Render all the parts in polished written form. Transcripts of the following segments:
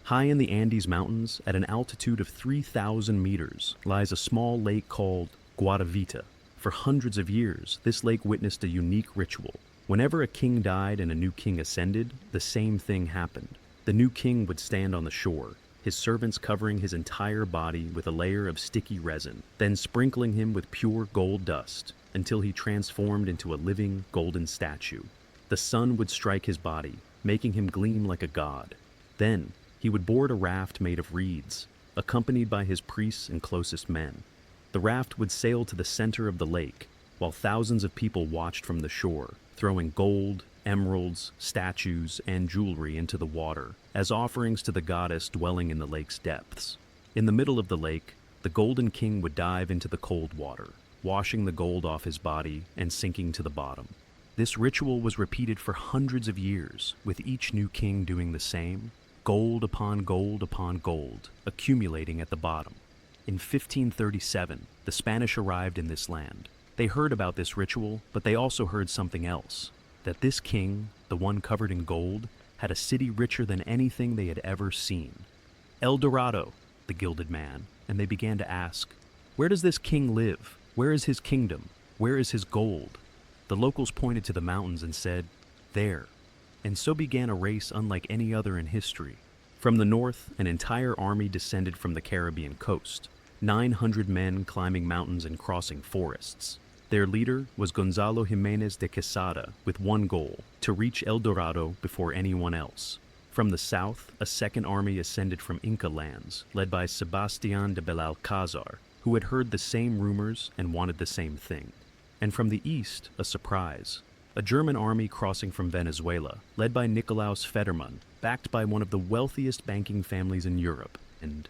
High in the Andes Mountains, at an altitude of 3,000 meters, lies a small lake called Guatavita. For hundreds of years, this lake witnessed a unique ritual. Whenever a king died and a new king ascended, the same thing happened. The new king would stand on the shore, his servants covering his entire body with a layer of sticky resin, then sprinkling him with pure gold dust until he transformed into a living golden statue. The sun would strike his body, making him gleam like a god. Then, he would board a raft made of reeds, accompanied by his priests and closest men. The raft would sail to the center of the lake, while thousands of people watched from the shore, throwing gold, emeralds, statues, and jewelry into the water as offerings to the goddess dwelling in the lake's depths. In the middle of the lake, the Golden King would dive into the cold water, washing the gold off his body and sinking to the bottom. This ritual was repeated for hundreds of years, with each new king doing the same, gold upon gold upon gold, accumulating at the bottom. In 1537, the Spanish arrived in this land. They heard about this ritual, but they also heard something else, that this king, the one covered in gold, had a city richer than anything they had ever seen. El Dorado, the gilded man, and they began to ask, where does this king live? Where is his kingdom? Where is his gold? The locals pointed to the mountains and said, there. And so began a race unlike any other in history. From the north, an entire army descended from the Caribbean coast, 900 men climbing mountains and crossing forests. Their leader was Gonzalo Jimenez de Quesada, with one goal, to reach El Dorado before anyone else. From the south, a second army ascended from Inca lands, led by Sebastián de Belalcázar, who had heard the same rumors and wanted the same thing. And from the east, a surprise. A German army crossing from Venezuela, led by Nicolaus Federmann, backed by one of the wealthiest banking families in Europe, and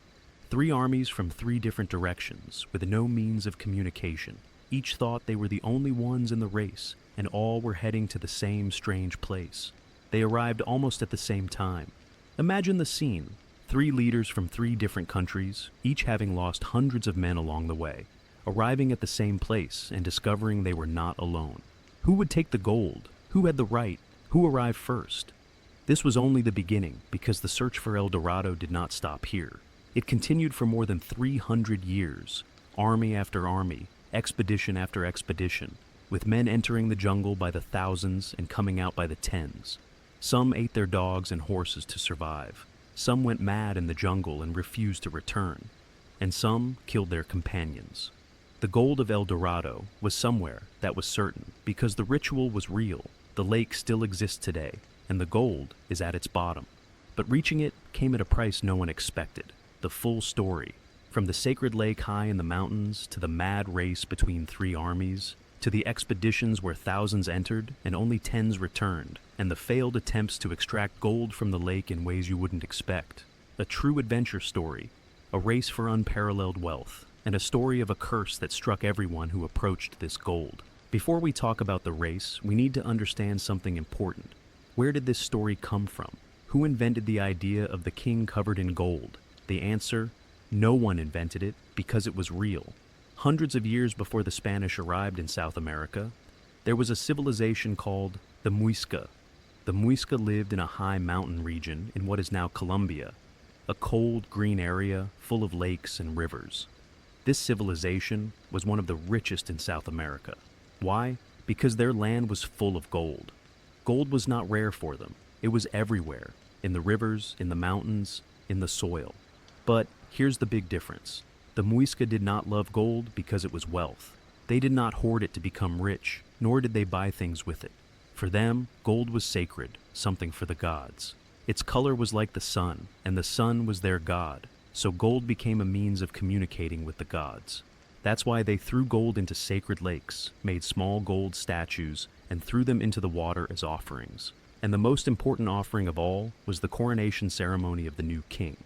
3 armies from 3 different directions, with no means of communication. Each thought they were the only ones in the race, and all were heading to the same strange place. They arrived almost at the same time. Imagine the scene. 3 leaders from 3 different countries, each having lost hundreds of men along the way, arriving at the same place and discovering they were not alone. Who would take the gold? Who had the right? Who arrived first? This was only the beginning, because the search for El Dorado did not stop here. It continued for more than 300 years, army after army, expedition after expedition, with men entering the jungle by the thousands and coming out by the tens. Some ate their dogs and horses to survive. Some went mad in the jungle and refused to return. And some killed their companions. The gold of El Dorado was somewhere, that was certain, because the ritual was real. The lake still exists today, and the gold is at its bottom. But reaching it came at a price no one expected. The full story. From the sacred lake high in the mountains, to the mad race between 3 armies, to the expeditions where thousands entered and only tens returned, and the failed attempts to extract gold from the lake in ways you wouldn't expect. A true adventure story, a race for unparalleled wealth, and a story of a curse that struck everyone who approached this gold. Before we talk about the race, we need to understand something important. Where did this story come from? Who invented the idea of the king covered in gold? The answer: no one invented it, because it was real. Hundreds of years before the Spanish arrived in South America, there was a civilization called the Muisca. The Muisca lived in a high mountain region in what is now Colombia, a cold, green area full of lakes and rivers. This civilization was one of the richest in South America. Why? Because their land was full of gold. Gold was not rare for them. It was everywhere, in the rivers, in the mountains, in the soil. But here's the big difference. The Muisca did not love gold because it was wealth. They did not hoard it to become rich, nor did they buy things with it. For them, gold was sacred, something for the gods. Its color was like the sun, and the sun was their god, so gold became a means of communicating with the gods. That's why they threw gold into sacred lakes, made small gold statues, and threw them into the water as offerings. And the most important offering of all was the coronation ceremony of the new king.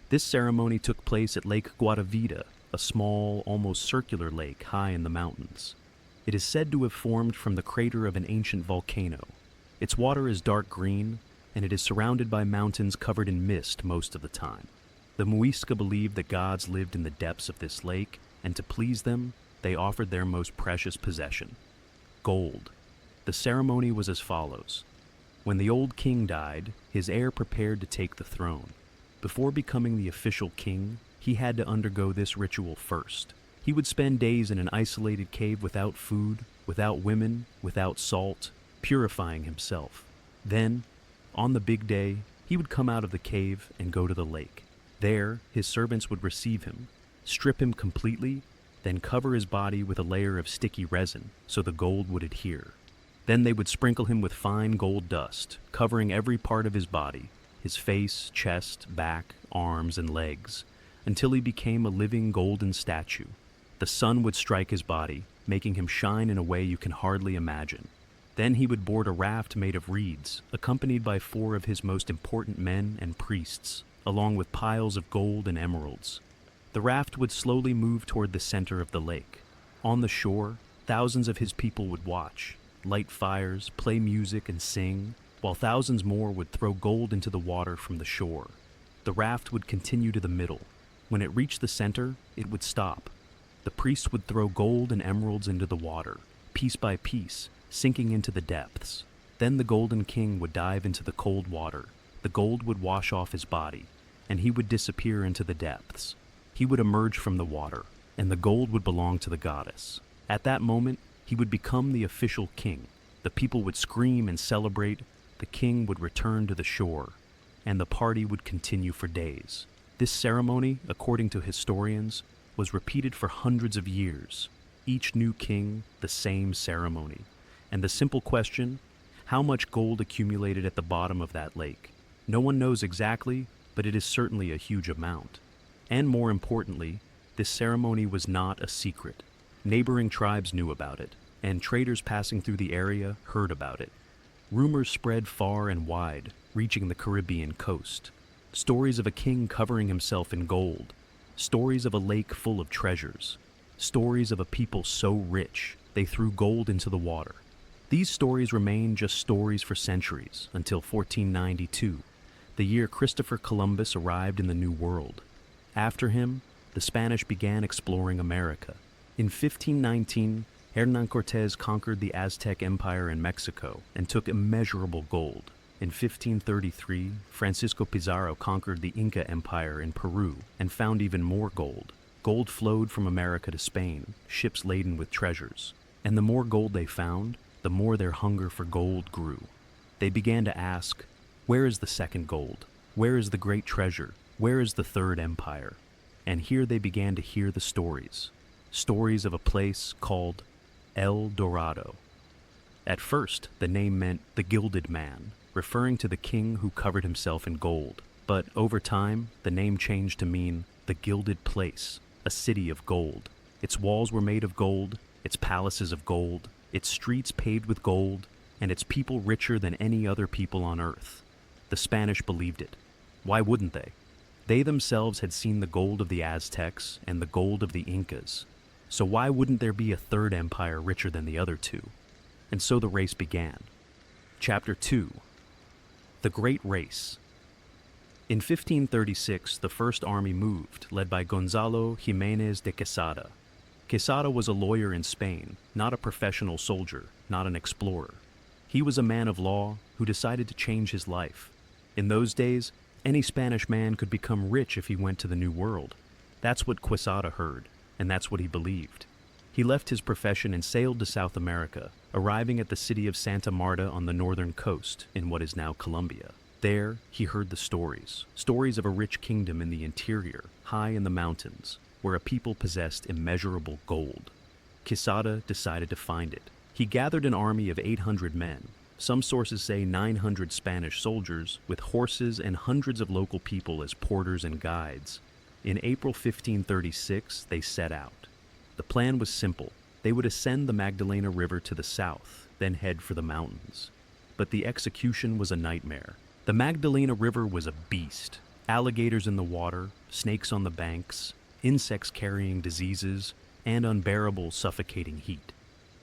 This ceremony took place at Lake Guatavita, a small, almost circular lake high in the mountains. It is said to have formed from the crater of an ancient volcano. Its water is dark green, and it is surrounded by mountains covered in mist most of the time. The Muisca believed that gods lived in the depths of this lake, and to please them, they offered their most precious possession: gold. The ceremony was as follows. When the old king died, his heir prepared to take the throne. Before becoming the official king, he had to undergo this ritual first. He would spend days in an isolated cave without food, without women, without salt, purifying himself. Then, on the big day, he would come out of the cave and go to the lake. There, his servants would receive him, strip him completely, then cover his body with a layer of sticky resin so the gold would adhere. Then they would sprinkle him with fine gold dust, covering every part of his body, his face, chest, back, arms, and legs, until he became a living golden statue. The sun would strike his body, making him shine in a way you can hardly imagine. Then he would board a raft made of reeds, accompanied by 4 of his most important men and priests, along with piles of gold and emeralds. The raft would slowly move toward the center of the lake. On the shore, thousands of his people would watch, light fires, play music, and sing, while thousands more would throw gold into the water from the shore. The raft would continue to the middle. When it reached the center, it would stop. The priests would throw gold and emeralds into the water, piece by piece, sinking into the depths. Then the Golden King would dive into the cold water. The gold would wash off his body, and he would disappear into the depths. He would emerge from the water, and the gold would belong to the goddess. At that moment, he would become the official king. The people would scream and celebrate. The king would return to the shore, and the party would continue for days. This ceremony, according to historians, was repeated for hundreds of years. Each new king, the same ceremony. And the simple question, how much gold accumulated at the bottom of that lake? No one knows exactly, but it is certainly a huge amount. And more importantly, this ceremony was not a secret. Neighboring tribes knew about it, and traders passing through the area heard about it. Rumors spread far and wide, reaching the Caribbean coast. Stories of a king covering himself in gold. Stories of a lake full of treasures. Stories of a people so rich, they threw gold into the water. These stories remained just stories for centuries, until 1492, the year Christopher Columbus arrived in the New World. After him, the Spanish began exploring America. In 1519, Hernán Cortés conquered the Aztec Empire in Mexico and took immeasurable gold. In 1533, Francisco Pizarro conquered the Inca Empire in Peru and found even more gold. Gold flowed from America to Spain, ships laden with treasures. And the more gold they found, the more their hunger for gold grew. They began to ask, where is the second gold? Where is the great treasure? Where is the third empire? And here they began to hear the stories. Stories of a place called El Dorado. At first, the name meant the gilded man, referring to the king who covered himself in gold. But over time, the name changed to mean the gilded place, a city of gold. Its walls were made of gold, its palaces of gold, its streets paved with gold, and its people richer than any other people on earth. The Spanish believed it. Why wouldn't they? They themselves had seen the gold of the Aztecs and the gold of the Incas. So why wouldn't there be a third empire richer than the other two? And so the race began. Chapter 2. The Great Race. In 1536, the first army moved, led by Gonzalo Jiménez de Quesada. Quesada was a lawyer in Spain, not a professional soldier, not an explorer. He was a man of law who decided to change his life. In those days, any Spanish man could become rich if he went to the New World. That's what Quesada heard, and that's what he believed. He left his profession and sailed to South America, arriving at the city of Santa Marta on the northern coast in what is now Colombia. There, he heard the stories of a rich kingdom in the interior, high in the mountains, where a people possessed immeasurable gold. Quesada decided to find it. He gathered an army of 800 men. Some sources say 900 Spanish soldiers, with horses and hundreds of local people as porters and guides. In April 1536, they set out. The plan was simple. They would ascend the Magdalena River to the south, then head for the mountains. But the execution was a nightmare. The Magdalena River was a beast. Alligators in the water, snakes on the banks, insects carrying diseases, and unbearable suffocating heat.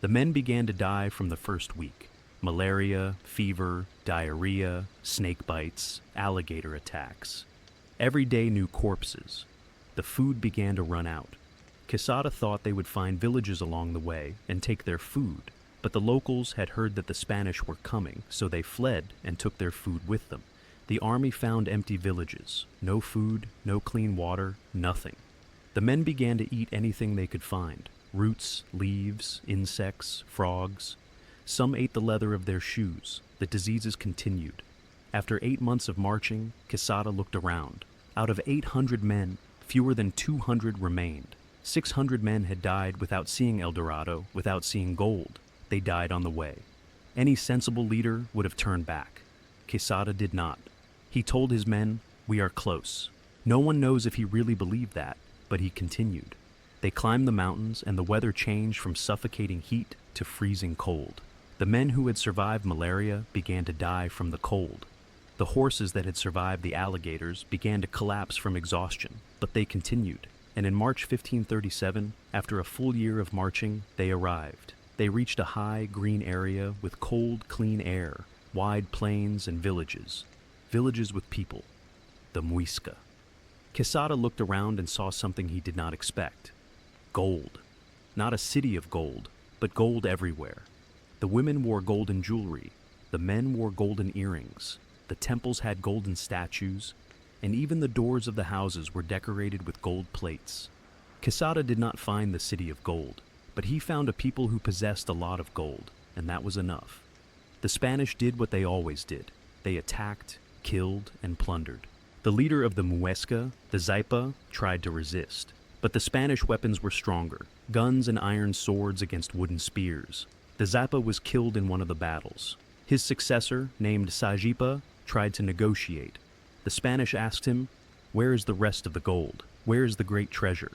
The men began to die from the first week. Malaria, fever, diarrhea, snake bites, alligator attacks. Every day new corpses. The food began to run out. Quesada thought they would find villages along the way and take their food, but the locals had heard that the Spanish were coming, so they fled and took their food with them. The army found empty villages, no food, no clean water, nothing. The men began to eat anything they could find, roots, leaves, insects, frogs. Some ate the leather of their shoes. The diseases continued. After 8 months of marching, Quesada looked around. Out of 800 men, fewer than 200 remained. 600 men had died without seeing El Dorado, without seeing gold. They died on the way. Any sensible leader would have turned back. Quesada did not. He told his men, "We are close." No one knows if he really believed that, but he continued. They climbed the mountains, and the weather changed from suffocating heat to freezing cold. The men who had survived malaria began to die from the cold. The horses that had survived the alligators began to collapse from exhaustion, but they continued. And in March 1537, after a full year of marching, they arrived. They reached a high, green area with cold, clean air, wide plains and villages. Villages with people. The Muisca. Quesada looked around and saw something he did not expect. Gold. Not a city of gold, but gold everywhere. The women wore golden jewelry. The men wore golden earrings. The temples had golden statues, and even the doors of the houses were decorated with gold plates. Quesada did not find the city of gold, but he found a people who possessed a lot of gold, and that was enough. The Spanish did what they always did. They attacked, killed, and plundered. The leader of the Muisca, the Zaipa, tried to resist, but the Spanish weapons were stronger, guns and iron swords against wooden spears. The Zaipa was killed in one of the battles. His successor, named Sajipa, tried to negotiate. The Spanish asked him, "Where is the rest of the gold? Where is the great treasure?"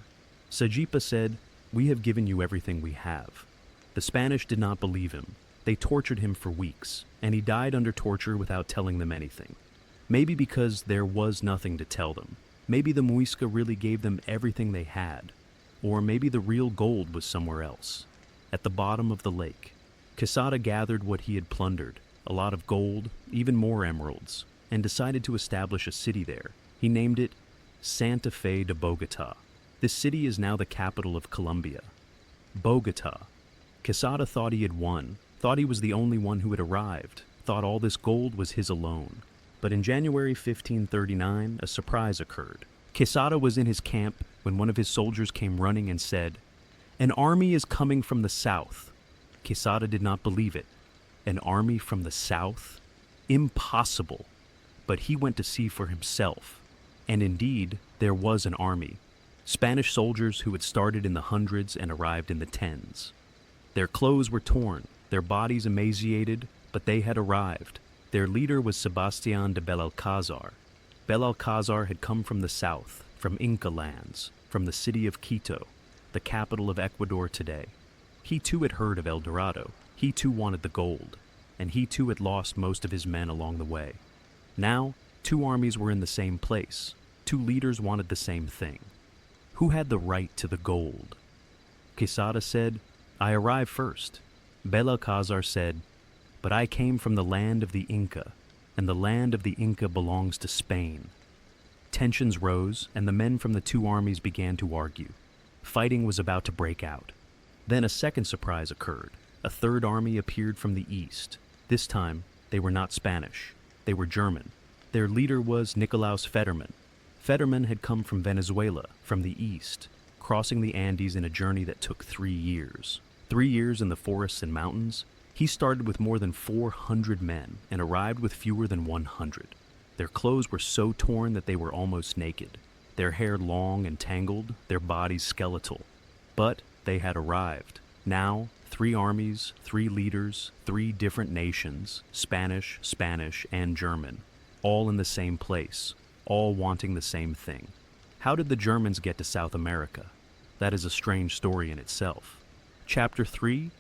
Sajipa said, "We have given you everything we have." The Spanish did not believe him. They tortured him for weeks, and he died under torture without telling them anything. Maybe because there was nothing to tell them. Maybe the Muisca really gave them everything they had. Or maybe the real gold was somewhere else. At the bottom of the lake. Quesada gathered what he had plundered, a lot of gold, even more emeralds, and decided to establish a city there. He named it Santa Fe de Bogota. This city is now the capital of Colombia. Bogota. Quesada thought he had won, thought he was the only one who had arrived, thought all this gold was his alone. But in January 1539, a surprise occurred. Quesada was in his camp when one of his soldiers came running and said, "An army is coming from the south." Quesada did not believe it. An army from the south? Impossible. But he went to see for himself. And indeed, there was an army. Spanish soldiers who had started in the hundreds and arrived in the tens. Their clothes were torn, their bodies emaciated, but they had arrived. Their leader was Sebastián de Belalcázar. Belalcázar had come from the south, from Inca lands, from the city of Quito, the capital of Ecuador today. He too had heard of El Dorado. He too wanted the gold, and he too had lost most of his men along the way. Now, 2 armies were in the same place. 2 leaders wanted the same thing. Who had the right to the gold? Quesada said, "I arrived first." Belalcázar said, "But I came from the land of the Inca, and the land of the Inca belongs to Spain." Tensions rose, and the men from the 2 armies began to argue. Fighting was about to break out. Then a second surprise occurred. A 3rd army appeared from the east. This time, they were not Spanish. They were German. Their leader was Nicolaus Federmann. Federmann had come from Venezuela, from the east, crossing the Andes in a journey that took 3 years. 3 years in the forests and mountains. He started with more than 400 men and arrived with fewer than 100. Their clothes were so torn that they were almost naked, their hair long and tangled, their bodies skeletal. But they had arrived. Now, 3 armies, 3 leaders, 3 different nations, Spanish, and German, all in the same place, all wanting the same thing. How did the Germans get to South America? That is a strange story in itself. Chapter 3,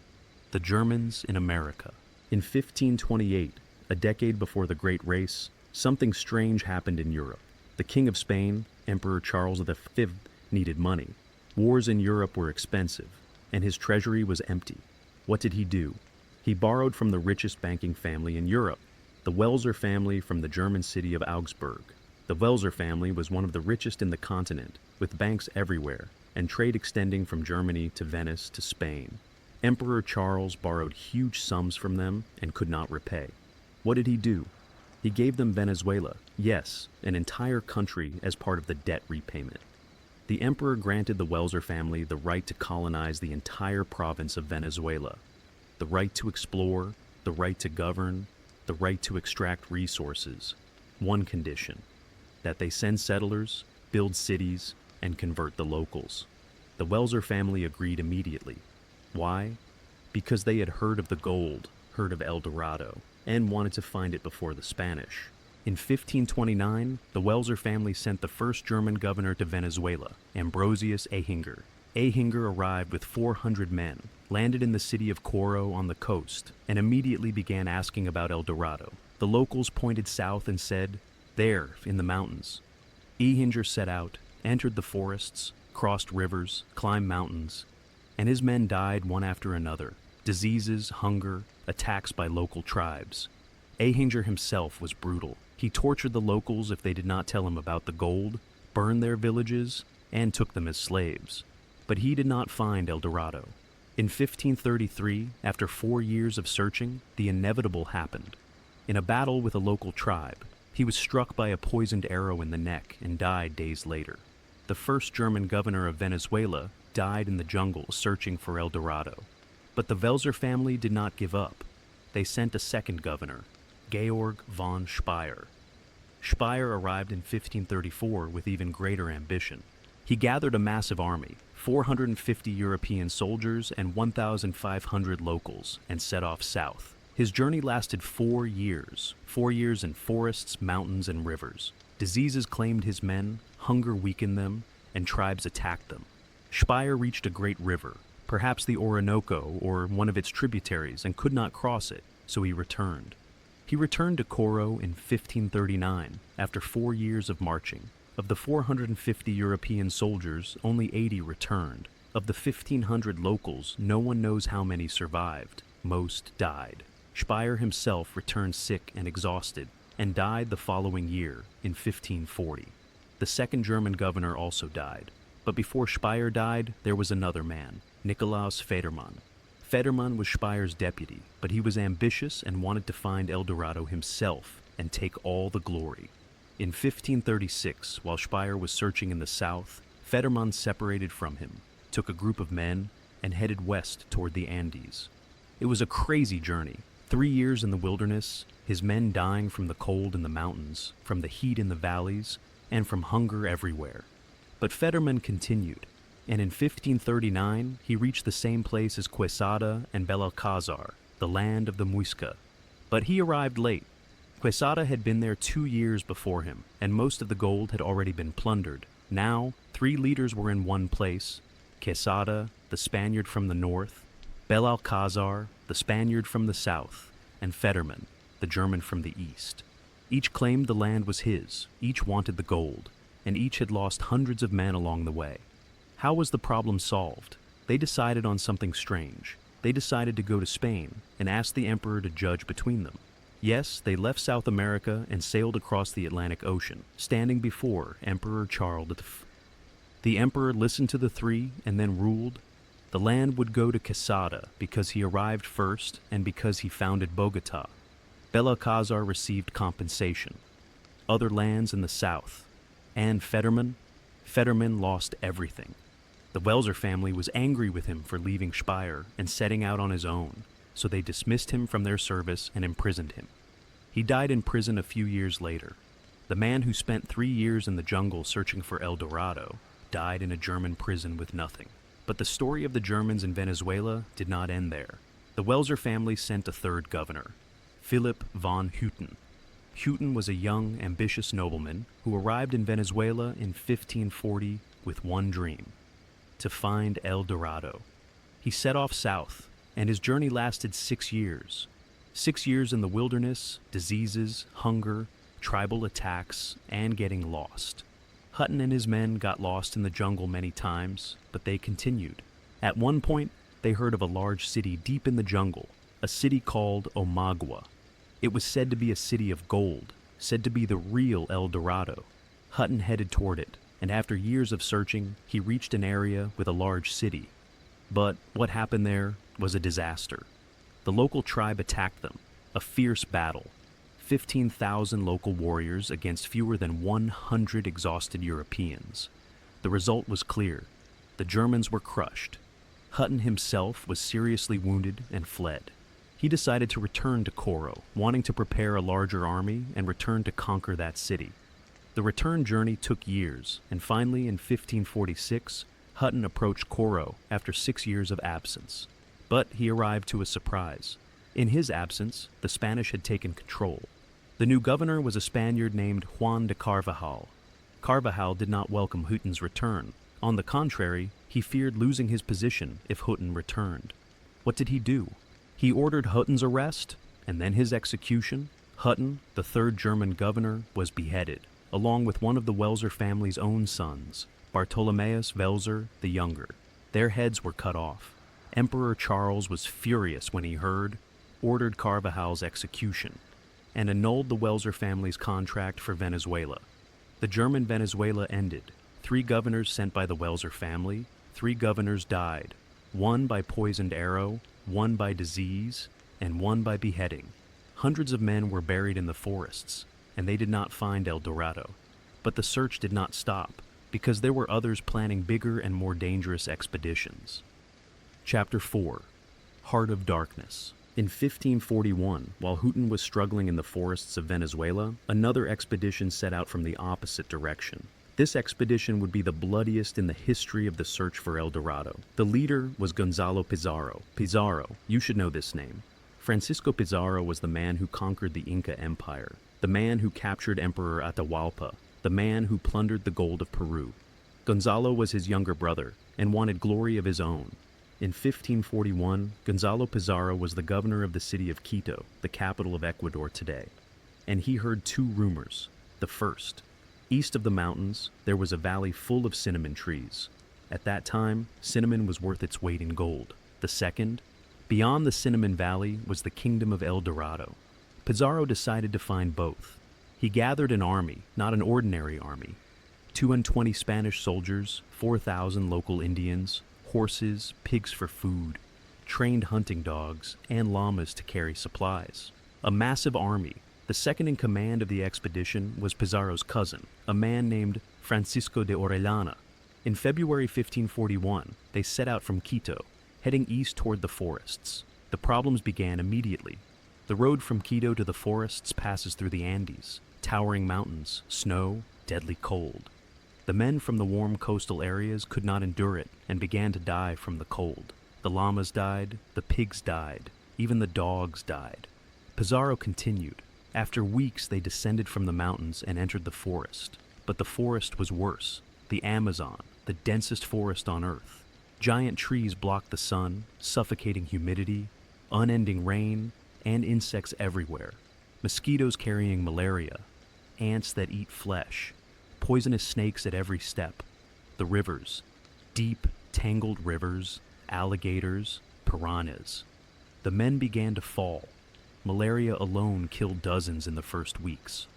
The Germans in America. In 1528, a decade before the Great Race, something strange happened in Europe. The King of Spain, Emperor Charles V, needed money. Wars in Europe were expensive, and his treasury was empty. What did he do? He borrowed from the richest banking family in Europe, the Welser family from the German city of Augsburg. The Welser family was one of the richest in the continent, with banks everywhere, and trade extending from Germany to Venice to Spain. Emperor Charles borrowed huge sums from them and could not repay. What did he do? He gave them Venezuela, yes, an entire country as part of the debt repayment. The emperor granted the Welser family the right to colonize the entire province of Venezuela, the right to explore, the right to govern, the right to extract resources. One condition, that they send settlers, build cities, and convert the locals. The Welser family agreed immediately. Why? Because they had heard of the gold, heard of El Dorado, and wanted to find it before the Spanish. In 1529, the Welser family sent the first German governor to Venezuela, Ambrosius Ehinger. Ehinger arrived with 400 men, landed in the city of Coro on the coast, and immediately began asking about El Dorado. The locals pointed south and said, "There, in the mountains." Ehinger set out, entered the forests, crossed rivers, climbed mountains, and his men died one after another. Diseases, hunger, attacks by local tribes. Ehinger himself was brutal. He tortured the locals if they did not tell him about the gold, burned their villages, and took them as slaves. But he did not find El Dorado. In 1533, after 4 years of searching, the inevitable happened. In a battle with a local tribe, he was struck by a poisoned arrow in the neck and died days later. The first German governor of Venezuela died in the jungle searching for El Dorado. But the Welser family did not give up. They sent a second governor, Georg von Speyer. Speyer arrived in 1534 with even greater ambition. He gathered a massive army, 450 European soldiers and 1,500 locals, and set off south. His journey lasted 4 years, 4 years in forests, mountains, and rivers. Diseases claimed his men, hunger weakened them, and tribes attacked them. Speyer reached a great river, perhaps the Orinoco or one of its tributaries, and could not cross it, so he returned. He returned to Coro in 1539, after 4 years of marching. Of the 450 European soldiers, only 80 returned. Of the 1,500 locals, no one knows how many survived. Most died. Speyer himself returned sick and exhausted, and died the following year, in 1540. The second German governor also died. But before Speyer died, there was another man, Nikolaus Federmann. Federmann was Speyer's deputy, but he was ambitious and wanted to find El Dorado himself and take all the glory. In 1536, while Speyer was searching in the south, Federmann separated from him, took a group of men, and headed west toward the Andes. It was a crazy journey. 3 years in the wilderness, his men dying from the cold in the mountains, from the heat in the valleys, and from hunger everywhere. But Federmann continued, and in 1539 he reached the same place as Quesada and Belalcázar, the land of the Muisca. But he arrived late. Quesada had been there 2 years before him, and most of the gold had already been plundered. Now, 3 leaders were in one place: Quesada, the Spaniard from the north; Belalcázar, the Spaniard from the south; and Federmann, the German from the east. Each claimed the land was his, each wanted the gold, and each had lost hundreds of men along the way. How was the problem solved? They decided on something strange. They decided to go to Spain and ask the emperor to judge between them. Yes, they left South America and sailed across the Atlantic Ocean, standing before Emperor Charles V. The emperor listened to the 3 and then ruled. The land would go to Quesada because he arrived first and because he founded Bogota. Belalcázar received compensation. Other lands in the south. And Federmann lost everything. The Welser family was angry with him for leaving Speyer and setting out on his own, so they dismissed him from their service and imprisoned him. He died in prison a few years later. The man who spent 3 years in the jungle searching for El Dorado died in a German prison with nothing. But the story of the Germans in Venezuela did not end there. The Welser family sent a third governor, Philip von Hutten. Hutten was a young, ambitious nobleman who arrived in Venezuela in 1540 with one dream: to find El Dorado. He set off south, and his journey lasted 6 years. 6 years in the wilderness, diseases, hunger, tribal attacks, and getting lost. Hutten and his men got lost in the jungle many times, but they continued. At one point, they heard of a large city deep in the jungle, a city called Omagua. It was said to be a city of gold, said to be the real El Dorado. Hutten headed toward it, and after years of searching, he reached an area with a large city. But what happened there was a disaster. The local tribe attacked them, a fierce battle. 15,000 local warriors against fewer than 100 exhausted Europeans. The result was clear. The Germans were crushed. Hutton himself was seriously wounded and fled. He decided to return to Coro, wanting to prepare a larger army and return to conquer that city. The return journey took years, and finally in 1546, Hutton approached Coro after 6 years of absence. But he arrived to a surprise. In his absence, the Spanish had taken control. The new governor was a Spaniard named Juan de Carvajal. Carvajal did not welcome Hutton's return. On the contrary, he feared losing his position if Hutton returned. What did he do? He ordered Hutton's arrest, and then his execution. Hutton, the third German governor, was beheaded, along with one of the Welser family's own sons, Bartholomeus Welser the Younger. Their heads were cut off. Emperor Charles was furious when he ordered Carvajal's execution, and annulled the Welser family's contract for Venezuela. The German Venezuela ended. 3 governors sent by the Welser family, 3 governors died, 1 by poisoned arrow, 1 by disease, and 1 by beheading. Hundreds of men were buried in the forests, and they did not find El Dorado. But the search did not stop, because there were others planning bigger and more dangerous expeditions. Chapter 4. Heart of Darkness. In 1541, while Hutton was struggling in the forests of Venezuela, another expedition set out from the opposite direction. This expedition would be the bloodiest in the history of the search for El Dorado. The leader was Gonzalo Pizarro. Pizarro, you should know this name. Francisco Pizarro was the man who conquered the Inca Empire, the man who captured Emperor Atahualpa, the man who plundered the gold of Peru. Gonzalo was his younger brother and wanted glory of his own. In 1541, Gonzalo Pizarro was the governor of the city of Quito, the capital of Ecuador today. And he heard 2 rumors. The first, east of the mountains, there was a valley full of cinnamon trees. At that time, cinnamon was worth its weight in gold. The second, beyond the Cinnamon Valley was the kingdom of El Dorado. Pizarro decided to find both. He gathered an army, not an ordinary army. 220 Spanish soldiers, 4,000 local Indians, horses, pigs for food, trained hunting dogs, and llamas to carry supplies. A massive army. The second in command of the expedition was Pizarro's cousin, a man named Francisco de Orellana. In February 1541, they set out from Quito, heading east toward the forests. The problems began immediately. The road from Quito to the forests passes through the Andes, towering mountains, snow, deadly cold. The men from the warm coastal areas could not endure it and began to die from the cold. The llamas died, the pigs died, even the dogs died. Pizarro continued. After weeks, they descended from the mountains and entered the forest. But the forest was worse. The Amazon, the densest forest on Earth. Giant trees blocked the sun, suffocating humidity, unending rain, and insects everywhere. Mosquitoes carrying malaria, ants that eat flesh, poisonous snakes at every step. The rivers, deep, tangled rivers, alligators, piranhas. The men began to fall. Malaria alone killed dozens in the first weeks.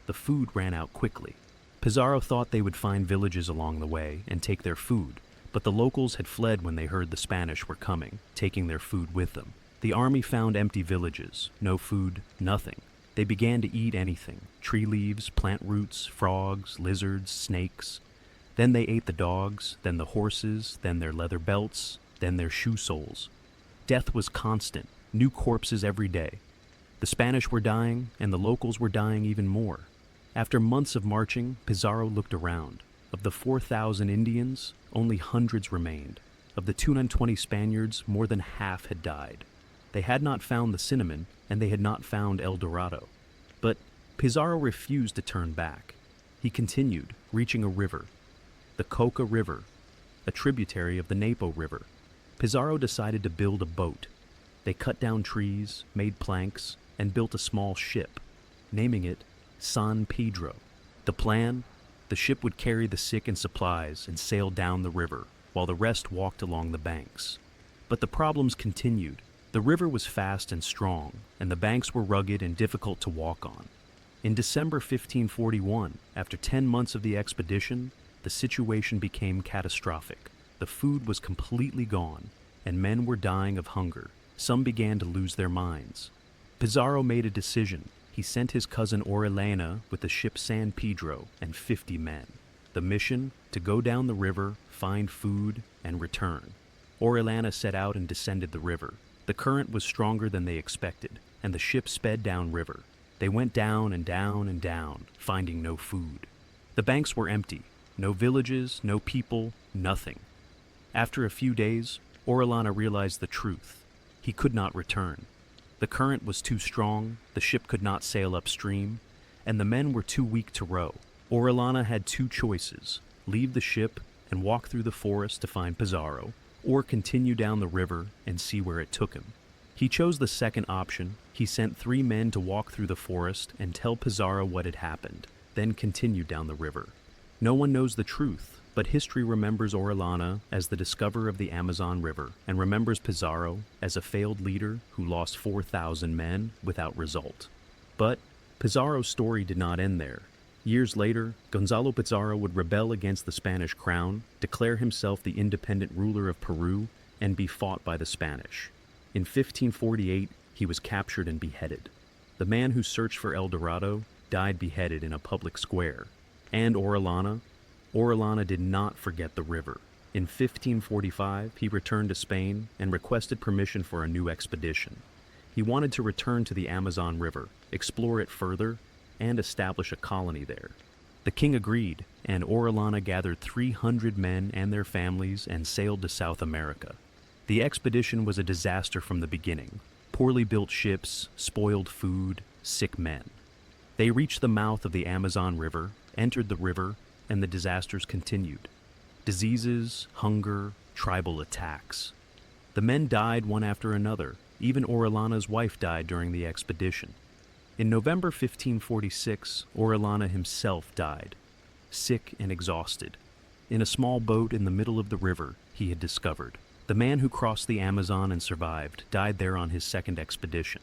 The food ran out quickly. Pizarro thought they would find villages along the way and take their food, but the locals had fled when they heard the Spanish were coming, taking their food with them. The army found empty villages, no food, nothing. They began to eat anything, tree leaves, plant roots, frogs, lizards, snakes. Then they ate the dogs, then the horses, then their leather belts, then their shoe soles. Death was constant, new corpses every day. The Spanish were dying, and the locals were dying even more. After months of marching, Pizarro looked around. Of the 4,000 Indians, only hundreds remained. Of the 220 Spaniards, more than half had died. They had not found the cinnamon, and they had not found El Dorado. But Pizarro refused to turn back. He continued, reaching a river, the Coca River, a tributary of the Napo River. Pizarro decided to build a boat. They cut down trees, made planks, and built a small ship, naming it San Pedro. The plan? The ship would carry the sick and supplies and sail down the river, while the rest walked along the banks. But the problems continued. The river was fast and strong, and the banks were rugged and difficult to walk on. In December 1541, after 10 months of the expedition, the situation became catastrophic. The food was completely gone, and men were dying of hunger. Some began to lose their minds. Pizarro made a decision. He he sent his cousin Orellana with the ship San Pedro and 50 men. The mission, to go down the river, find food, and return. Orellana set out and descended the river. The current was stronger than they expected, and the ship sped downriver. They went down and down and down, finding no food. The banks were empty. No villages, no people, nothing. After a few days, Orellana realized the truth. He could not return. The current was too strong, the ship could not sail upstream, and the men were too weak to row. Orellana had two choices: leave the ship and walk through the forest to find Pizarro, or continue down the river and see where it took him. He chose the second option. He sent 3 men to walk through the forest and tell Pizarro what had happened, then continued down the river. No one knows the truth, but history remembers Orellana as the discoverer of the Amazon River and remembers Pizarro as a failed leader who lost 4,000 men without result. But Pizarro's story did not end there. Years later, Gonzalo Pizarro would rebel against the Spanish crown, declare himself the independent ruler of Peru, and be fought by the Spanish. In 1548, he was captured and beheaded. The man who searched for El Dorado died beheaded in a public square. And Orellana did not forget the river. In 1545, he returned to Spain and requested permission for a new expedition. He wanted to return to the Amazon River, explore it further, and establish a colony there. The king agreed, and Orellana gathered 300 men and their families and sailed to South America. The expedition was a disaster from the beginning. Poorly built ships, spoiled food, sick men. They reached the mouth of the Amazon River, entered the river, and the disasters continued. Diseases, hunger, tribal attacks. The men died one after another. Even Orellana's wife died during the expedition. In November 1546, Orellana himself died, sick and exhausted, in a small boat in the middle of the river he had discovered. The man who crossed the Amazon and survived died there on his second expedition.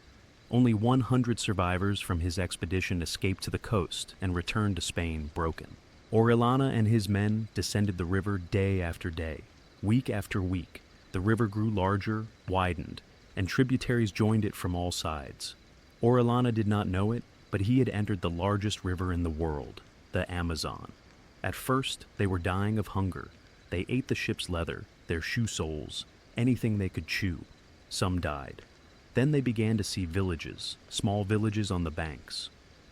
Only 100 survivors from his expedition escaped to the coast and returned to Spain broken. Orellana and his men descended the river day after day, week after week. The river grew larger, widened, and tributaries joined it from all sides. Orellana did not know it, but he had entered the largest river in the world, the Amazon. At first, they were dying of hunger. They ate the ship's leather, their shoe soles, anything they could chew. Some died. Then they began to see villages, small villages on the banks.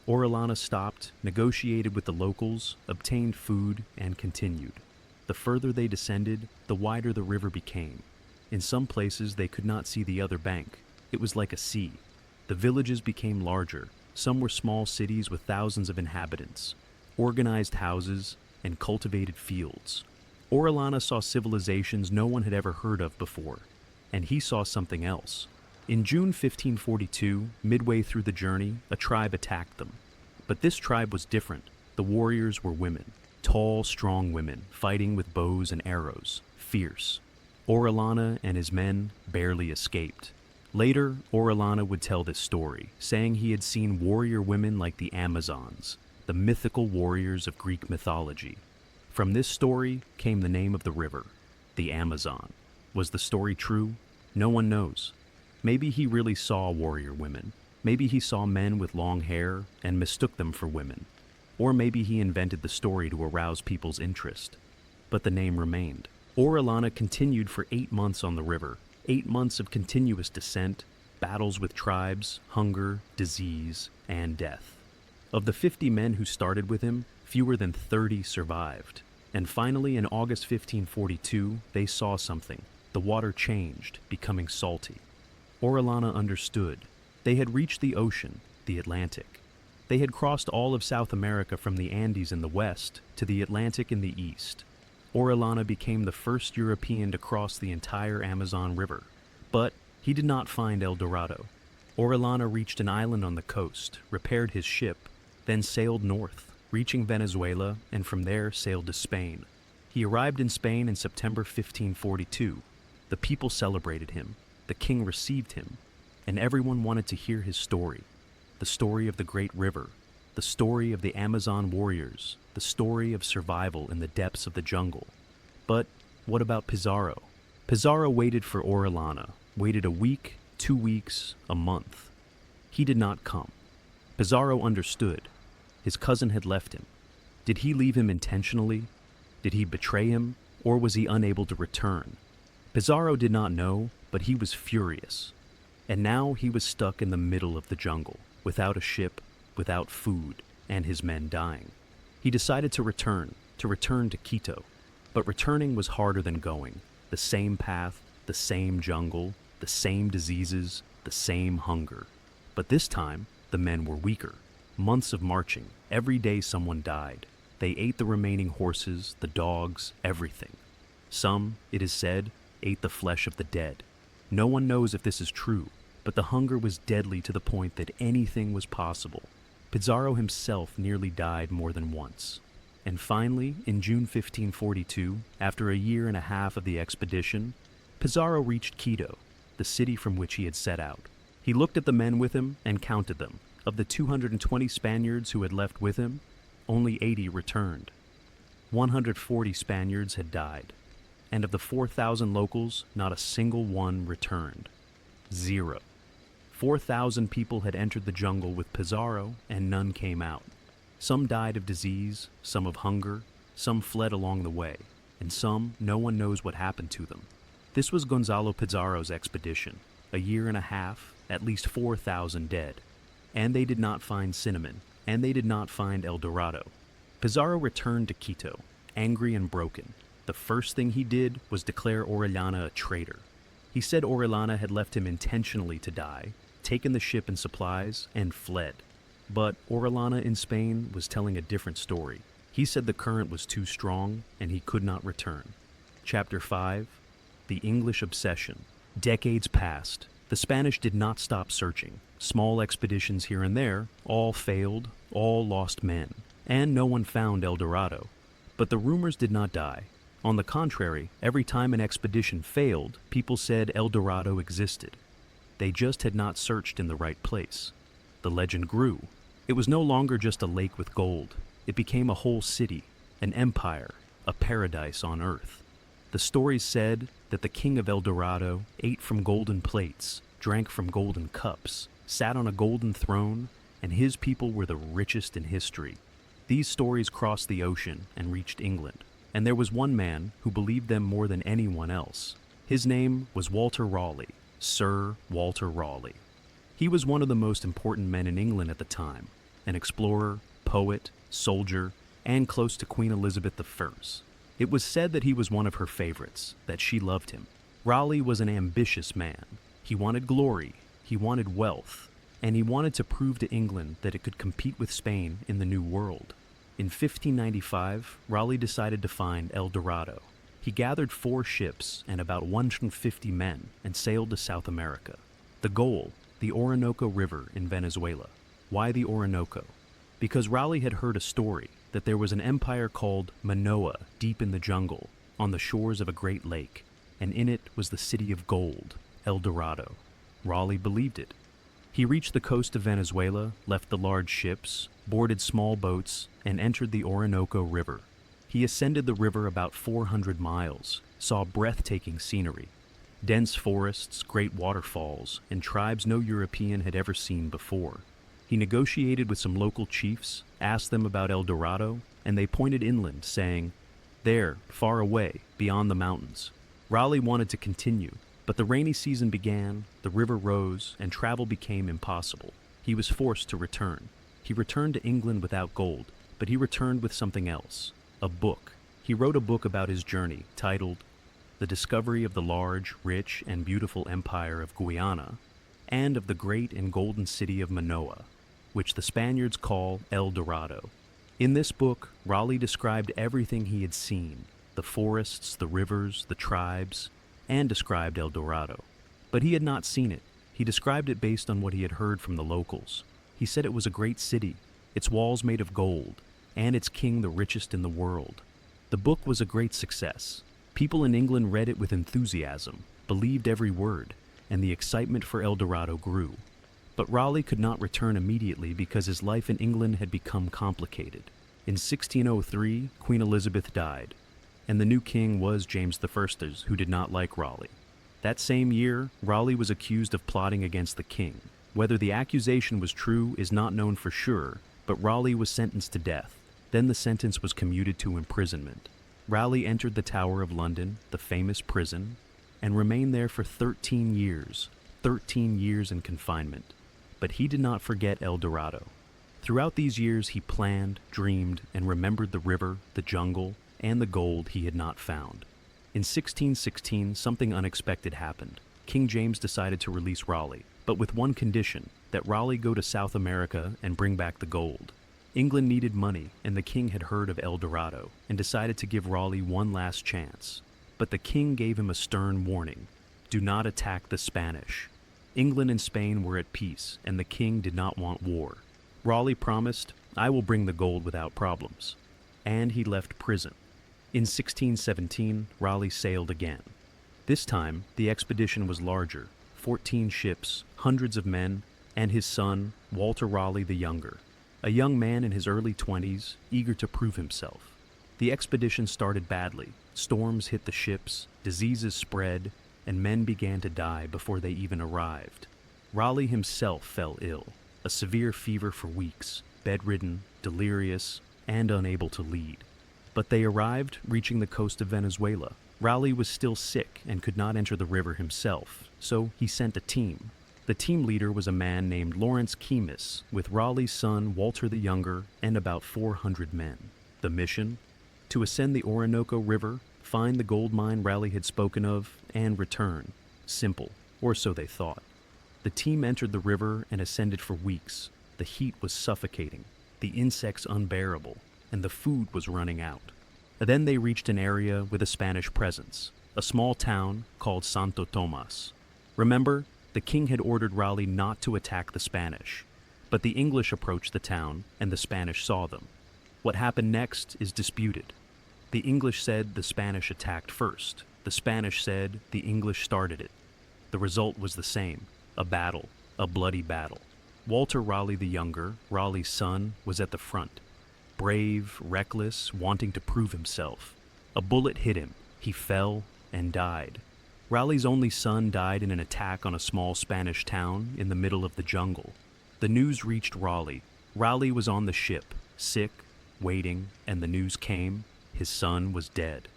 Orellana stopped, negotiated with the locals, obtained food, and continued. The further they descended, the wider the river became. In some places, they could not see the other bank. It was like a sea. The villages became larger. Some were small cities with thousands of inhabitants, organized houses, and cultivated fields. Orellana saw civilizations no one had ever heard of before, and he saw something else. In June 1542, midway through the journey, a tribe attacked them. But this tribe was different. The warriors were women, tall, strong women, fighting with bows and arrows, fierce. Orellana and his men barely escaped. Later, Orellana would tell this story, saying he had seen warrior women like the Amazons, the mythical warriors of Greek mythology. From this story came the name of the river, the Amazon. Was the story true? No one knows. Maybe he really saw warrior women. Maybe he saw men with long hair and mistook them for women. Or maybe he invented the story to arouse people's interest. But the name remained. Orellana continued for 8 months on the river. 8 months of continuous descent, battles with tribes, hunger, disease, and death. Of the 50 men who started with him, fewer than 30 survived. And finally, in August 1542, they saw something. The water changed, becoming salty. Orellana understood. They had reached the ocean, the Atlantic. They had crossed all of South America from the Andes in the west to the Atlantic in the east. Orellana became the first European to cross the entire Amazon River. But he did not find El Dorado. Orellana reached an island on the coast, repaired his ship, then sailed north, reaching Venezuela, and from there sailed to Spain. He arrived in Spain in September 1542. The people celebrated him, the king received him, and everyone wanted to hear his story. The story of the great river, the story of the Amazon warriors, the story of survival in the depths of the jungle. But what about Pizarro? Pizarro waited for Orellana, waited a week, 2 weeks, a month. He did not come. Pizarro understood. His cousin had left him. Did he leave him intentionally? Did he betray him, or was he unable to return? Pizarro did not know, but he was furious. And now he was stuck in the middle of the jungle, without a ship, without food, and his men dying. He decided to return to Quito. But returning was harder than going. The same path, the same jungle, the same diseases, the same hunger. But this time, the men were weaker. Months of marching, every day someone died. They ate the remaining horses, the dogs, everything. Some, it is said, ate the flesh of the dead. No one knows if this is true, but the hunger was deadly to the point that anything was possible. Pizarro himself nearly died more than once. And finally, in June 1542, after a year and a half of the expedition, Pizarro reached Quito, the city from which he had set out. He looked at the men with him and counted them. Of the 220 Spaniards who had left with him, only 80 returned. 140 Spaniards had died, and of the 4,000 locals, not a single one returned. 0. 4,000 people had entered the jungle with Pizarro, and none came out. Some died of disease, some of hunger, some fled along the way, and some, no one knows what happened to them. This was Gonzalo Pizarro's expedition. A year and a half, at least 4,000 dead. And they did not find cinnamon, and they did not find El Dorado. Pizarro returned to Quito, angry and broken. The first thing he did was declare Orellana a traitor. He said Orellana had left him intentionally to die, taken the ship and supplies, and fled. But Orellana in Spain was telling a different story. He said the current was too strong, and he could not return. Chapter 5. The English Obsession. Decades passed. The Spanish did not stop searching. Small expeditions here and there, all failed, all lost men, and no one found El Dorado. But the rumors did not die. On the contrary, every time an expedition failed, people said El Dorado existed. They just had not searched in the right place. The legend grew. It was no longer just a lake with gold. It became a whole city, an empire, a paradise on earth. The stories said that the king of El Dorado ate from golden plates, drank from golden cups, sat on a golden throne, and his people were the richest in history. These stories crossed the ocean and reached England, and there was one man who believed them more than anyone else. His name was Walter Raleigh, Sir Walter Raleigh. He was one of the most important men in England at the time, an explorer, poet, soldier, and close to Queen Elizabeth I. It was said that he was one of her favorites, that she loved him. Raleigh was an ambitious man. He wanted glory, he wanted wealth, and he wanted to prove to England that it could compete with Spain in the New World. In 1595, Raleigh decided to find El Dorado. He gathered 4 ships and about 150 men and sailed to South America. The goal, the Orinoco River in Venezuela. Why the Orinoco? Because Raleigh had heard a story that there was an empire called Manoa deep in the jungle, on the shores of a great lake, and in it was the city of gold, El Dorado. Raleigh believed it. He reached the coast of Venezuela, left the large ships, boarded small boats, and entered the Orinoco River. He ascended the river about 400 miles, saw breathtaking scenery, dense forests, great waterfalls, and tribes no European had ever seen before. He negotiated with some local chiefs, asked them about El Dorado, and they pointed inland, saying, "There, far away, beyond the mountains." Raleigh wanted to continue, but the rainy season began, the river rose, and travel became impossible. He was forced to return. He returned to England without gold, but he returned with something else, a book. He wrote a book about his journey, titled The Discovery of the Large, Rich, and Beautiful Empire of Guyana, and of the great and golden city of Manoa, which the Spaniards call El Dorado. In this book, Raleigh described everything he had seen, the forests, the rivers, the tribes, and described El Dorado. But he had not seen it. He described it based on what he had heard from the locals. He said it was a great city, its walls made of gold, and its king the richest in the world. The book was a great success. People in England read it with enthusiasm, believed every word, and the excitement for El Dorado grew. But Raleigh could not return immediately because his life in England had become complicated. In 1603, Queen Elizabeth died, and the new king was James I, who did not like Raleigh. That same year, Raleigh was accused of plotting against the king. Whether the accusation was true is not known for sure, but Raleigh was sentenced to death. Then the sentence was commuted to imprisonment. Raleigh entered the Tower of London, the famous prison, and remained there for 13 years in confinement. But he did not forget El Dorado. Throughout these years he planned, dreamed, and remembered the river, the jungle, and the gold he had not found. In 1616, something unexpected happened. King James decided to release Raleigh, but with one condition, that Raleigh go to South America and bring back the gold. England needed money, and the king had heard of El Dorado, and decided to give Raleigh one last chance. But the king gave him a stern warning: do not attack the Spanish. England and Spain were at peace, and the king did not want war. Raleigh promised, I will bring the gold without problems. And he left prison. In 1617, Raleigh sailed again. This time, the expedition was larger: 14 ships, hundreds of men, and his son, Walter Raleigh the Younger, a young man in his early 20s, eager to prove himself. The expedition started badly. Storms hit the ships, diseases spread, and men began to die before they even arrived. Raleigh himself fell ill, a severe fever for weeks, bedridden, delirious, and unable to lead. But they arrived, reaching the coast of Venezuela. Raleigh was still sick and could not enter the river himself, so he sent a team. The team leader was a man named Lawrence Keymis, with Raleigh's son Walter the Younger and about 400 men. The mission? To ascend the Orinoco River, find the gold mine Raleigh had spoken of, and return. Simple, or so they thought. The team entered the river and ascended for weeks. The heat was suffocating, the insects unbearable, and the food was running out. Then they reached an area with a Spanish presence, a small town called Santo Tomas. Remember, the king had ordered Raleigh not to attack the Spanish, but the English approached the town and the Spanish saw them. What happened next is disputed. The English said the Spanish attacked first. The Spanish said the English started it. The result was the same: a battle, a bloody battle. Walter Raleigh the Younger, Raleigh's son, was at the front. Brave, reckless, wanting to prove himself. A bullet hit him. He fell and died. Raleigh's only son died in an attack on a small Spanish town in the middle of the jungle. The news reached Raleigh. Raleigh was on the ship, sick, waiting, and the news came: his son was dead.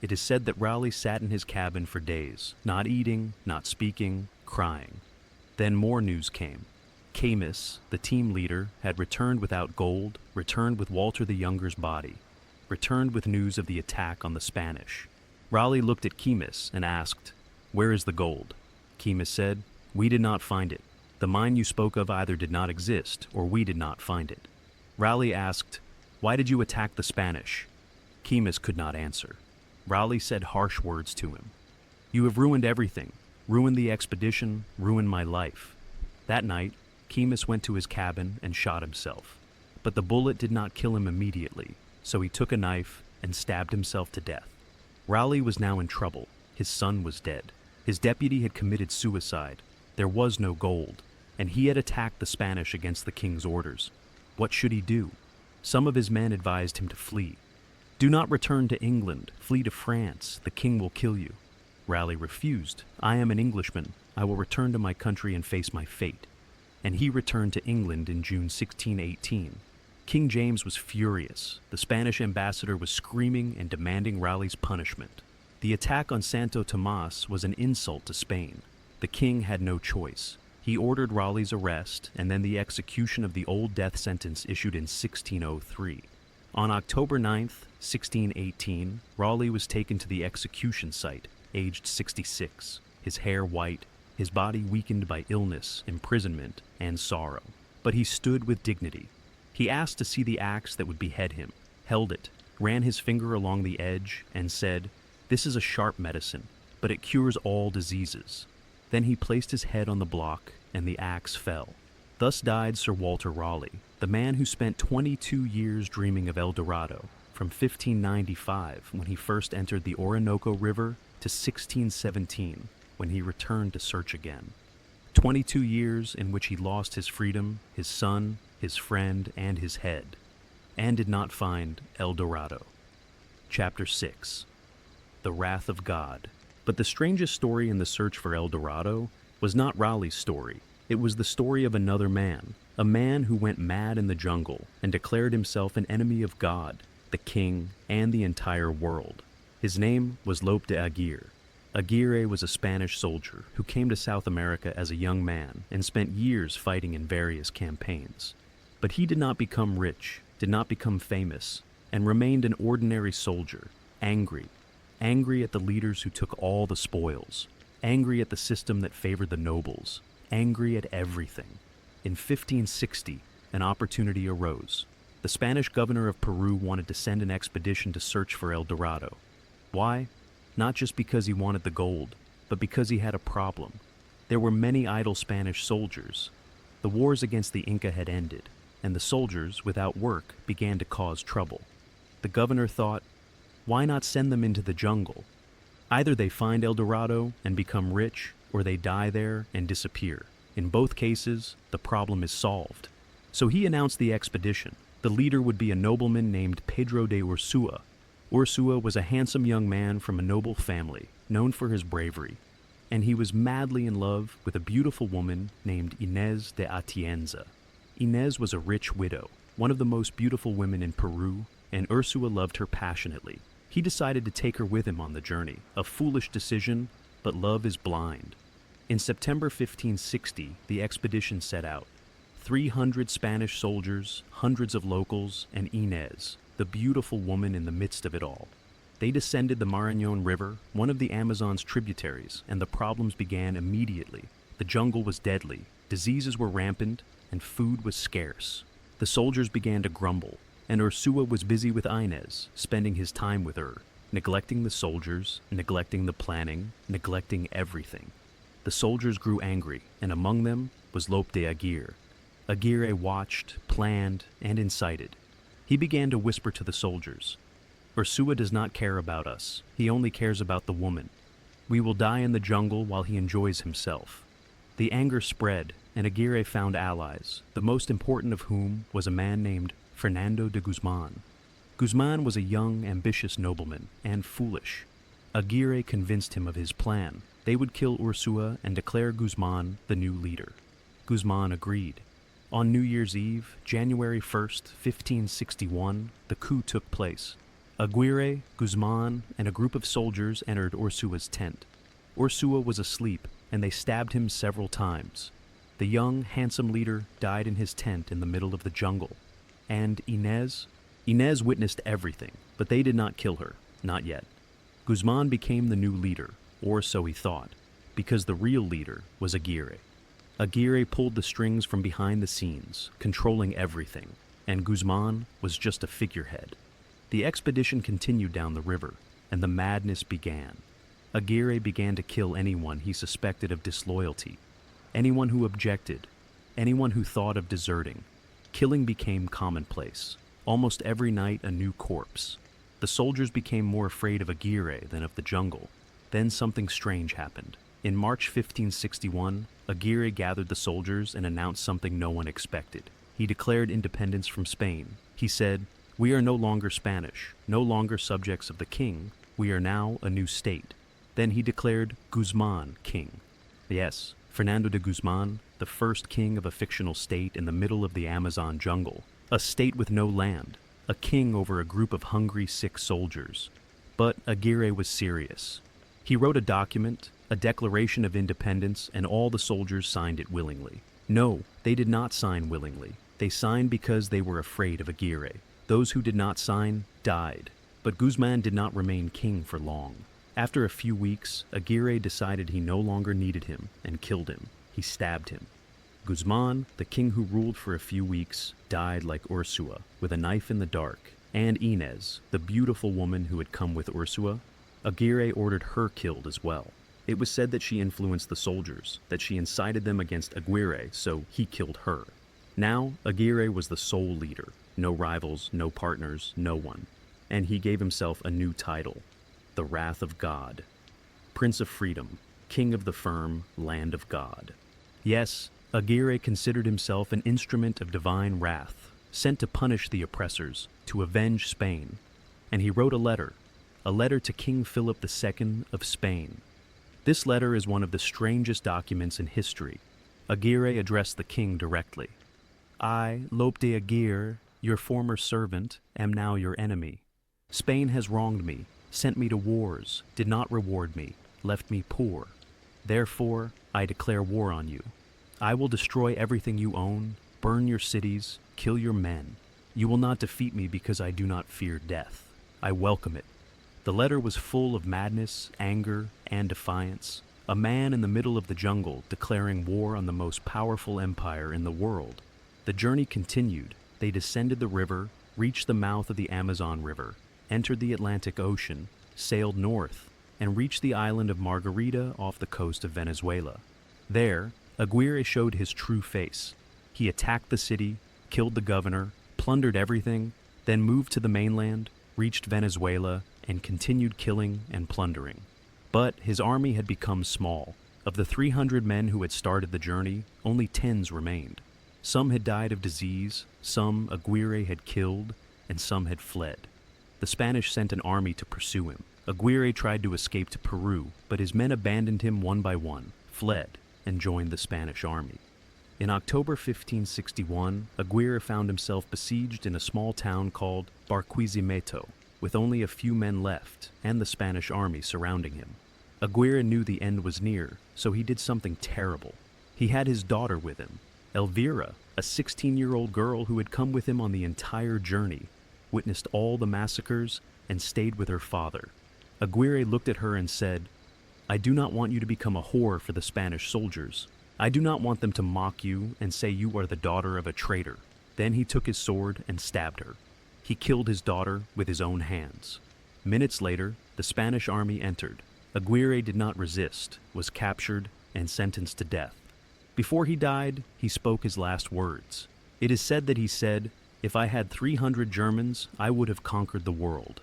It is said that Raleigh sat in his cabin for days, not eating, not speaking, crying. Then more news came. Keymis, the team leader, had returned without gold, returned with Walter the Younger's body, returned with news of the attack on the Spanish. Raleigh looked at Keymis and asked, "Where is the gold?" Keymis said, "We did not find it. The mine you spoke of either did not exist or we did not find it." Raleigh asked, "Why did you attack the Spanish?" Keymis could not answer. Raleigh said harsh words to him. "You have ruined everything, ruined the expedition, ruined my life." That night, Keymis went to his cabin and shot himself. But the bullet did not kill him immediately, so he took a knife and stabbed himself to death. Raleigh was now in trouble. His son was dead. His deputy had committed suicide. There was no gold, and he had attacked the Spanish against the king's orders. What should he do? Some of his men advised him to flee. "Do not return to England. Flee to France. The king will kill you." Raleigh refused. "I am an Englishman. I will return to my country and face my fate." And he returned to England in June 1618. King James was furious. The Spanish ambassador was screaming and demanding Raleigh's punishment. The attack on Santo Tomas was an insult to Spain. The king had no choice. He ordered Raleigh's arrest and then the execution of the old death sentence issued in 1603. On October 9th, 1618, Raleigh was taken to the execution site, aged 66, his hair white, his body weakened by illness, imprisonment, and sorrow. But he stood with dignity. He asked to see the axe that would behead him, held it, ran his finger along the edge, and said, "This is a sharp medicine, but it cures all diseases." Then he placed his head on the block, and the axe fell. Thus died Sir Walter Raleigh, the man who spent 22 years dreaming of El Dorado, from 1595, when he first entered the Orinoco River, to 1617, when he returned to search again. 22 years in which he lost his freedom, his son, his friend, and his head, and did not find El Dorado. Chapter 6. The Wrath of God. But the strangest story in the search for El Dorado was not Raleigh's story. It was the story of another man, a man who went mad in the jungle and declared himself an enemy of God, the king, and the entire world. His name was Lope de Aguirre. Aguirre was a Spanish soldier who came to South America as a young man and spent years fighting in various campaigns. But he did not become rich, did not become famous, and remained an ordinary soldier, angry at the leaders who took all the spoils, angry at the system that favored the nobles, angry at everything. In 1560, an opportunity arose. The Spanish governor of Peru wanted to send an expedition to search for El Dorado. Why? Not just because he wanted the gold, but because he had a problem. There were many idle Spanish soldiers. The wars against the Inca had ended, and the soldiers, without work, began to cause trouble. The governor thought, why not send them into the jungle? Either they find El Dorado and become rich, or they die there and disappear. In both cases, the problem is solved. So he announced the expedition. The leader would be a nobleman named Pedro de Ursua. Ursua was a handsome young man from a noble family, known for his bravery, and he was madly in love with a beautiful woman named Inez de Atienza. Inez was a rich widow, one of the most beautiful women in Peru, and Ursua loved her passionately. He decided to take her with him on the journey, a foolish decision, but love is blind. In September 1560, the expedition set out. 300 Spanish soldiers, hundreds of locals, and Inez, the beautiful woman in the midst of it all. They descended the Marañón River, one of the Amazon's tributaries, and the problems began immediately. The jungle was deadly, diseases were rampant, and food was scarce. The soldiers began to grumble, and Ursua was busy with Inez, spending his time with her, neglecting the soldiers, neglecting the planning, neglecting everything. The soldiers grew angry, and among them was Lope de Aguirre. Aguirre watched, planned, and incited. He began to whisper to the soldiers, Ursua does not care about us. He only cares about the woman. We will die in the jungle while he enjoys himself. The anger spread, and Aguirre found allies, the most important of whom was a man named Fernando de Guzman. Guzman was a young, ambitious nobleman, and foolish. Aguirre convinced him of his plan. They would kill Ursua and declare Guzman the new leader. Guzman agreed. On New Year's Eve, January 1st, 1561, the coup took place. Aguirre, Guzman, and a group of soldiers entered Ursua's tent. Ursua was asleep, and they stabbed him several times. The young, handsome leader died in his tent in the middle of the jungle. And Inez witnessed everything, but they did not kill her, not yet. Guzman became the new leader, or so he thought, because the real leader was Aguirre. Aguirre pulled the strings from behind the scenes, controlling everything, and Guzman was just a figurehead. The expedition continued down the river, and the madness began. Aguirre began to kill anyone he suspected of disloyalty, anyone who objected, anyone who thought of deserting. Killing became commonplace. Almost every night a new corpse. The soldiers became more afraid of Aguirre than of the jungle. Then something strange happened. In March 1561, Aguirre gathered the soldiers and announced something no one expected. He declared independence from Spain. He said, "We are no longer Spanish, no longer subjects of the king. We are now a new state." Then he declared Guzman king. Yes, Fernando de Guzman, the first king of a fictional state in the middle of the Amazon jungle. A state with no land. A king over a group of hungry, sick soldiers. But Aguirre was serious. He wrote a document, a declaration of independence, and all the soldiers signed it willingly. No, they did not sign willingly. They signed because they were afraid of Aguirre. Those who did not sign died. But Guzman did not remain king for long. After a few weeks, Aguirre decided he no longer needed him and killed him. He stabbed him. Guzman, the king who ruled for a few weeks, died like Ursua, with a knife in the dark. And Inez, the beautiful woman who had come with Ursua, Aguirre ordered her killed as well. It was said that she influenced the soldiers, that she incited them against Aguirre, so he killed her. Now, Aguirre was the sole leader. No rivals, no partners, no one. And he gave himself a new title, the Wrath of God. Prince of Freedom, King of the firm land of God. Yes, Aguirre considered himself an instrument of divine wrath, sent to punish the oppressors, to avenge Spain. And he wrote a letter to King Philip II of Spain. This letter is one of the strangest documents in history. Aguirre addressed the king directly. I, Lope de Aguirre, your former servant, am now your enemy. Spain has wronged me, sent me to wars, did not reward me, left me poor. Therefore, I declare war on you. I will destroy everything you own, burn your cities, kill your men. You will not defeat me because I do not fear death. I welcome it. The letter was full of madness, anger, and defiance. A man in the middle of the jungle declaring war on the most powerful empire in the world. The journey continued. They descended the river, reached the mouth of the Amazon River, entered the Atlantic Ocean, sailed north, and reached the island of Margarita off the coast of Venezuela. There, Aguirre showed his true face. He attacked the city, killed the governor, plundered everything, then moved to the mainland, reached Venezuela, and continued killing and plundering. But his army had become small. Of the 300 men who had started the journey, only 10 remained. Some had died of disease, some Aguirre had killed, and some had fled. The Spanish sent an army to pursue him. Aguirre tried to escape to Peru, but his men abandoned him one by one, fled, and joined the Spanish army. In October 1561, Aguirre found himself besieged in a small town called Barquisimeto, with only a few men left and the Spanish army surrounding him. Aguirre knew the end was near, so he did something terrible. He had his daughter with him, Elvira, a 16-year-old girl who had come with him on the entire journey, witnessed all the massacres, and stayed with her father. Aguirre looked at her and said, "I do not want you to become a whore for the Spanish soldiers. I do not want them to mock you and say you are the daughter of a traitor." Then he took his sword and stabbed her. He killed his daughter with his own hands. Minutes later, the Spanish army entered. Aguirre did not resist, was captured, and sentenced to death. Before he died, he spoke his last words. It is said that he said, "If I had 300 Germans, I would have conquered the world."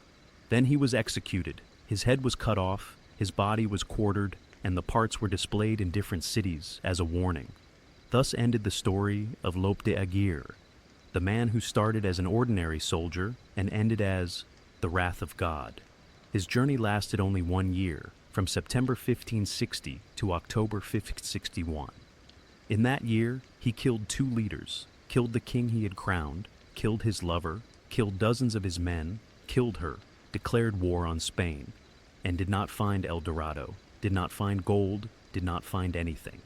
Then he was executed. His head was cut off, his body was quartered, and the parts were displayed in different cities as a warning. Thus ended the story of Lope de Aguirre, the man who started as an ordinary soldier and ended as the wrath of God. His journey lasted only 1 year, from September 1560 to October 1561. In that year, he killed 2 leaders, killed the king he had crowned, killed his lover, killed dozens of his men, killed her, declared war on Spain, and did not find El Dorado, did not find gold, did not find anything.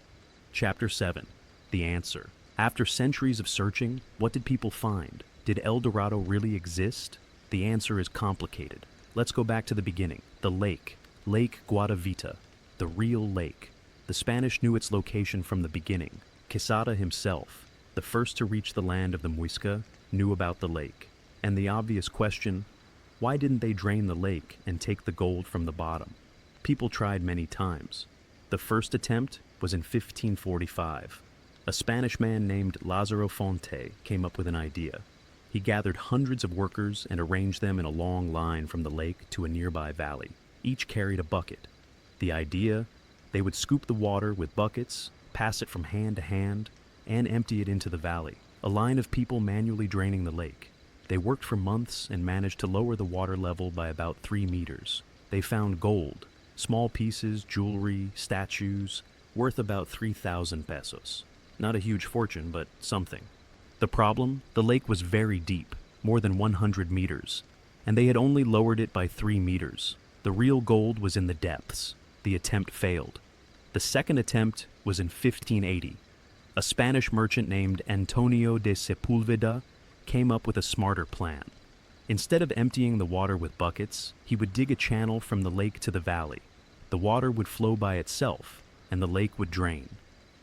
Chapter 7. The Answer. After centuries of searching, what did people find? Did El Dorado really exist? The answer is complicated. Let's go back to the beginning. The lake, Lake Guatavita, the real lake. The Spanish knew its location from the beginning. Quesada himself, the first to reach the land of the Muisca, knew about the lake. And the obvious question, why didn't they drain the lake and take the gold from the bottom? People tried many times. The first attempt was in 1545. A Spanish man named Lázaro Fonte came up with an idea. He gathered hundreds of workers and arranged them in a long line from the lake to a nearby valley. Each carried a bucket. The idea, they would scoop the water with buckets, pass it from hand to hand, and empty it into the valley. A line of people manually draining the lake. They worked for months and managed to lower the water level by about 3 meters. They found gold, small pieces, jewelry, statues, worth about 3,000 pesos. Not a huge fortune, but something. The problem? The lake was very deep, more than 100 meters, and they had only lowered it by 3 meters. The real gold was in the depths. The attempt failed. The second attempt was in 1580. A Spanish merchant named Antonio de Sepúlveda came up with a smarter plan. Instead of emptying the water with buckets, he would dig a channel from the lake to the valley. The water would flow by itself, and the lake would drain.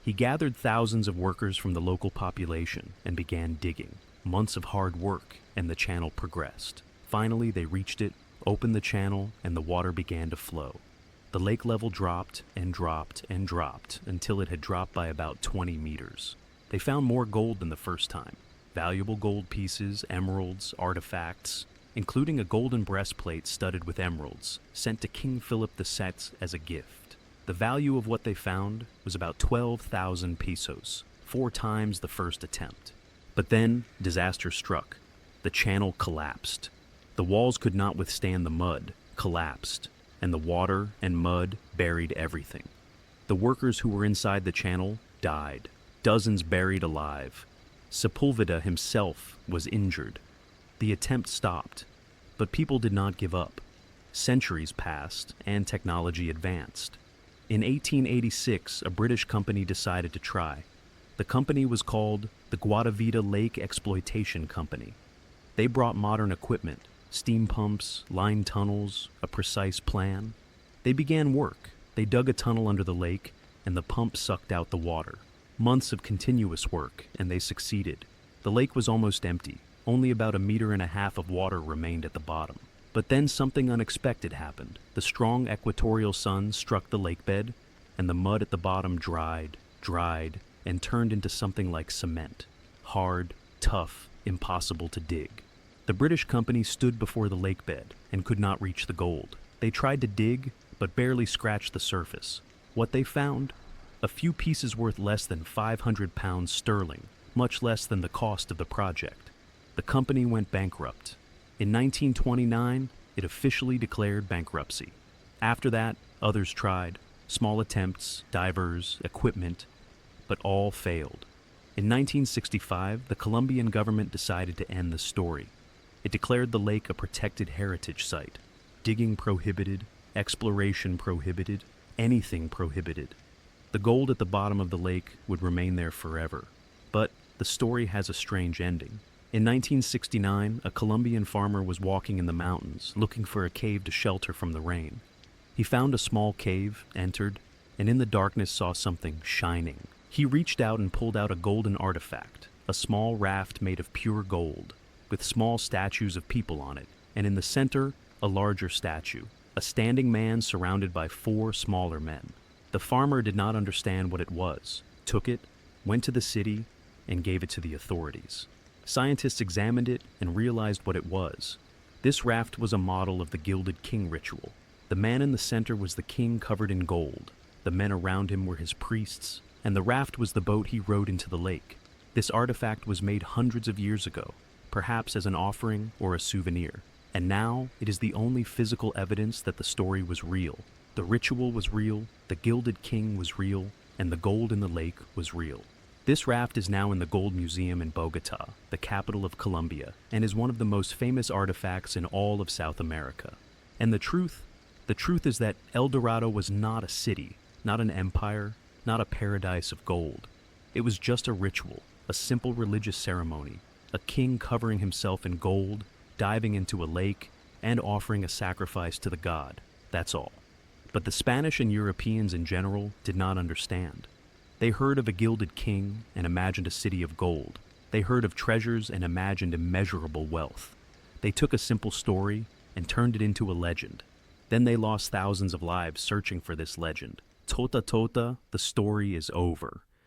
He gathered thousands of workers from the local population and began digging. Months of hard work, and the channel progressed. Finally, they reached it, opened the channel, and the water began to flow. The lake level dropped and dropped and dropped until it had dropped by about 20 meters. They found more gold than the first time. Valuable gold pieces, emeralds, artifacts, including a golden breastplate studded with emeralds, sent to King Philip II as a gift. The value of what they found was about 12,000 pesos, 4 times the first attempt. But then, disaster struck. The channel collapsed. The walls could not withstand the mud, collapsed, and the water and mud buried everything. The workers who were inside the channel died. dozens buried alive. Sepulveda himself was injured. The attempt stopped, but people did not give up. Centuries passed and technology advanced. In 1886, a British company decided to try. The company was called the Guatavita Lake Exploitation Company. They brought modern equipment, steam pumps, lined tunnels, a precise plan. They began work. They dug a tunnel under the lake, and the pump sucked out the water. Months of continuous work, and they succeeded. The lake was almost empty. Only about 1.5 meters of water remained at the bottom. But then something unexpected happened. The strong equatorial sun struck the lake bed, and the mud at the bottom dried, and turned into something like cement. Hard, tough, impossible to dig. The British company stood before the lake bed and could not reach the gold. They tried to dig, but barely scratched the surface. What they found? A few pieces worth less than 500 pounds sterling, much less than the cost of the project. The company went bankrupt. In 1929, it officially declared bankruptcy. After that, others tried. Small attempts, divers, equipment, but all failed. In 1965, the Colombian government decided to end the story. It declared the lake a protected heritage site. Digging prohibited, exploration prohibited, anything prohibited. The gold at the bottom of the lake would remain there forever. But the story has a strange ending. In 1969, a Colombian farmer was walking in the mountains, looking for a cave to shelter from the rain. He found a small cave, entered, and in the darkness saw something shining. He reached out and pulled out a golden artifact, a small raft made of pure gold, with small statues of people on it, and in the center, a larger statue, a standing man surrounded by 4 smaller men. The farmer did not understand what it was, took it, went to the city, and gave it to the authorities. Scientists examined it and realized what it was. This raft was a model of the gilded king ritual. The man in the center was the king covered in gold. The men around him were his priests, and the raft was the boat he rowed into the lake. This artifact was made hundreds of years ago, perhaps as an offering or a souvenir. And now it is the only physical evidence that the story was real. The ritual was real, the gilded king was real, and the gold in the lake was real. This raft is now in the Gold Museum in Bogota, the capital of Colombia, and is one of the most famous artifacts in all of South America. And the truth is that El Dorado was not a city, not an empire, not a paradise of gold. It was just a ritual, a simple religious ceremony, a king covering himself in gold, diving into a lake, and offering a sacrifice to the god. That's all. But the Spanish and Europeans in general did not understand. They heard of a gilded king and imagined a city of gold. They heard of treasures and imagined immeasurable wealth. They took a simple story and turned it into a legend. Then they lost thousands of lives searching for this legend. Tota tota, the story is over.